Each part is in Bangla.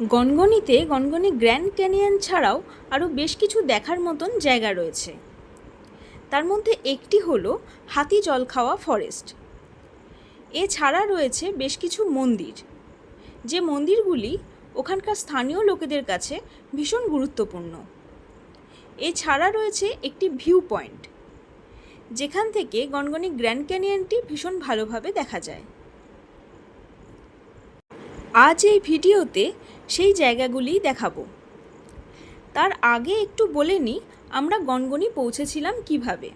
গনগনিতে গনগনি গ্র্যান্ড ক্যানিয়ন ছাড়াও আরও বেশ কিছু দেখার মতন জায়গা রয়েছে। তার মধ্যে একটি হলো হাতি জলখাওয়া ফরেস্ট। এছাড়া রয়েছে বেশ কিছু মন্দির, যে মন্দিরগুলি ওখানকার স্থানীয় লোকেদের কাছে ভীষণ গুরুত্বপূর্ণ। এছাড়া রয়েছে একটি ভিউ পয়েন্ট, যেখান থেকে গনগনি গ্র্যান্ড ক্যানিয়নটি ভীষণ ভালোভাবে দেখা যায়। আজ এই ভিডিওতে সেই জায়গাগুলিই দেখাবো। তার আগে একটু বলে নিই আমরা গনগনি পৌঁছেছিলাম কিভাবে।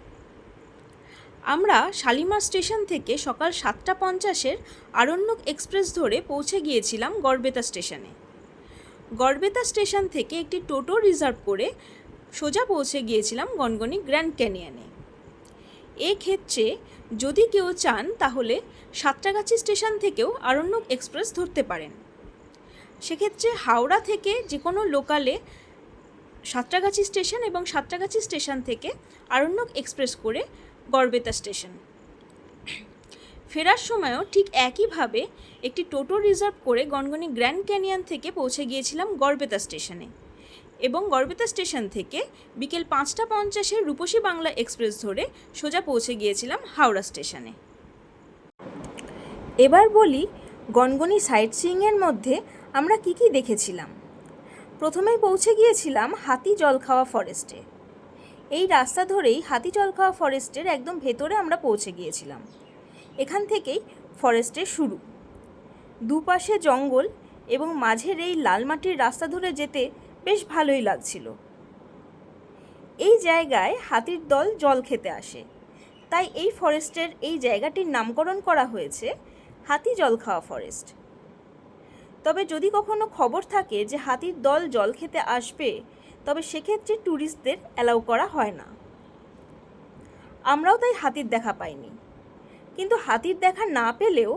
আমরা শালিমার স্টেশন থেকে সকাল 7:50 আরণ্যক এক্সপ্রেস ধরে পৌঁছে গিয়েছিলাম গড়বেতা স্টেশনে। গড়বেতা স্টেশন থেকে একটি টোটো রিজার্ভ করে সোজা পৌঁছে গিয়েছিলাম গনগনি গ্র্যান্ড ক্যানিয়নে। এক্ষেত্রে যদি কেউ চান তাহলে সাঁতরাগাছি স্টেশন থেকেও আরণ্যক এক্সপ্রেস ধরতে পারেন। সেক্ষেত্রে হাওড়া থেকে যে কোনো লোকালে সাঁতরাগাছি স্টেশন এবং সাঁতরাগাছি স্টেশন থেকে আরণ্যক এক্সপ্রেস করে গড়বেতা স্টেশন। ফেরার সময়ও ঠিক একইভাবে একটি টোটো রিজার্ভ করে গনগনি গ্র্যান্ড ক্যানিয়ন থেকে পৌঁছে গিয়েছিলাম গড়বেতা স্টেশনে এবং গড়বেতা স্টেশন থেকে বিকেল 5:50 রূপসী বাংলা এক্সপ্রেস ধরে সোজা পৌঁছে গিয়েছিলাম হাওড়া স্টেশনে। এবার বলি গনগনি সাইট সিইংয়ের মধ্যে আমরা কি কি দেখেছিলাম। প্রথমেই পৌঁছে গিয়েছিলাম হাতি জলখাওয়া ফরেস্টে। এই রাস্তা ধরেই হাতি জলখাওয়া ফরেস্টের একদম ভেতরে আমরা পৌঁছে গিয়েছিলাম। এখান থেকেই ফরেস্টের শুরু। দুপাশে জঙ্গল এবং মাঝের এই লাল মাটির রাস্তা ধরে যেতে বেশ ভালোই লাগছিল। এই জায়গায় হাতির দল জল খেতে আসে, তাই এই ফরেস্টের এই জায়গাটির নামকরণ করা হয়েছে হাতি জলখাওয়া ফরেস্ট। তবে যদি কখনো খবর থাকে যে হাতির দল জল খেতে আসবে, তবে সেক্ষেত্রে ট্যুরিস্টদের অ্যালাউ করা হয় না। আমরাও তাই হাতির দেখা পাইনি, কিন্তু হাতির দেখা না পেলেও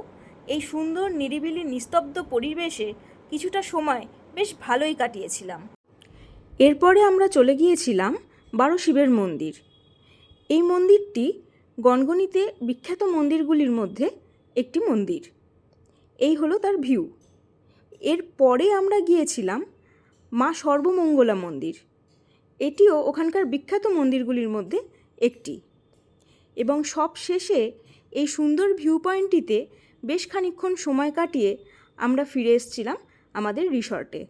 এই সুন্দর নিরিবিলি নিস্তব্ধ পরিবেশে কিছুটা সময় বেশ ভালোই কাটিয়েছিলাম। এরপরে আমরা চলে গিয়েছিলাম 12 শিবের মন্দির। এই মন্দিরটি গনগনিতে বিখ্যাত মন্দিরগুলির মধ্যে একটি মন্দির। এই হলো তার ভিউ। এরপরে আমরা গিয়েছিলাম মা সর্বমঙ্গলা মন্দির। এটিও ওখানকার বিখ্যাত মন্দিরগুলির মধ্যে একটি। এবং সব শেষে এই সুন্দর ভিউ পয়েন্টটিতে বেশ খানিকক্ষণ সময় কাটিয়ে আমরা ফিরে এসেছিলাম আমাদের রিসর্টে।